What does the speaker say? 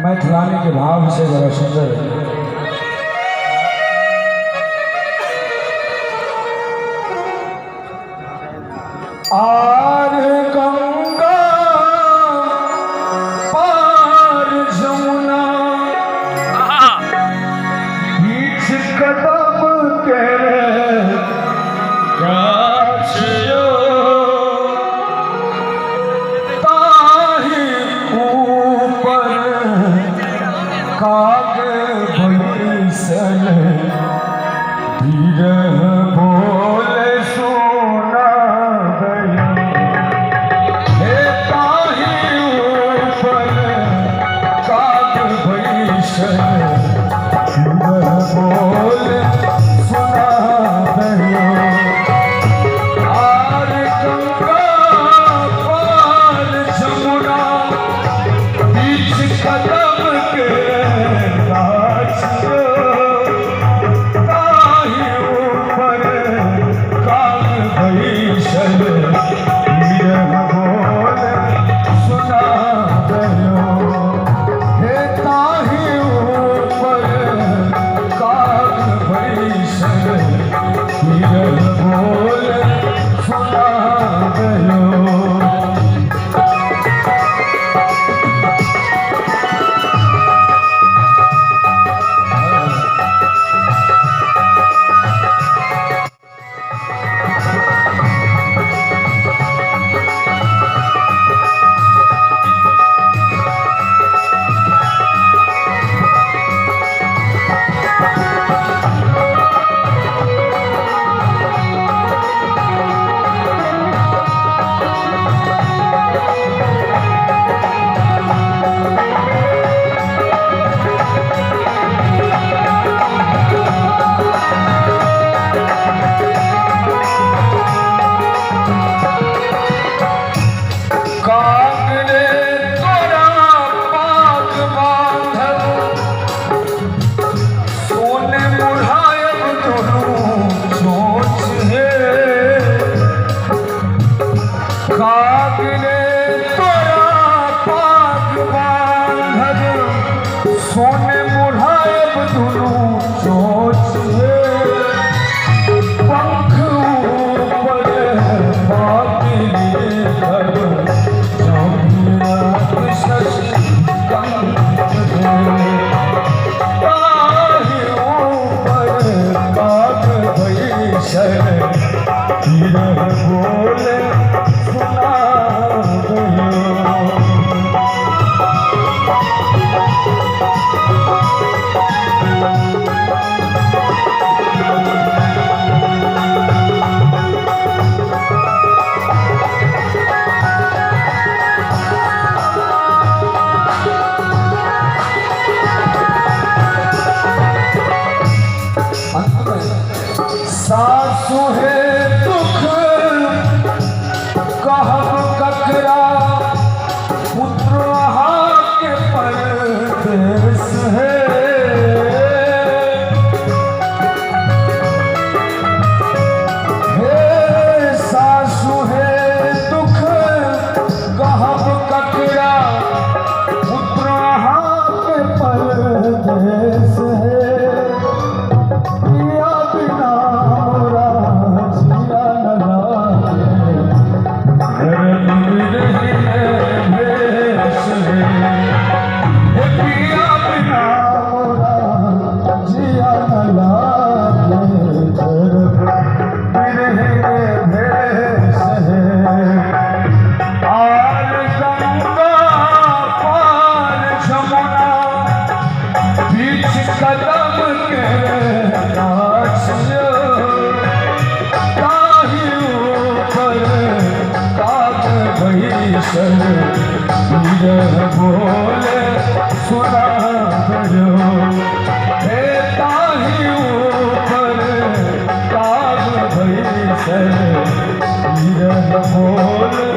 मैथिलानी के भाव से बड़ा सुंदर है। आर गंगा पार जमुना बीच कदम के गाछियो ताहि ऊपर काग बैसल धीरह बोले सोना सोने मुढ़ायब दुनू चोच पंख ऊपर बाकी शशि ऊपर काग बैसल धीरह बोले सुना सासु है दुख कहब ककरा पुत्र के परदेस है हे सासु है दुख कहब ककरा पुत्र के परदेस है कदम के गाछियो ताहि ऊपर काग बैसल धीरह बोले सुना गयो हे ताहि ऊपर काग बैसल धीरह बोले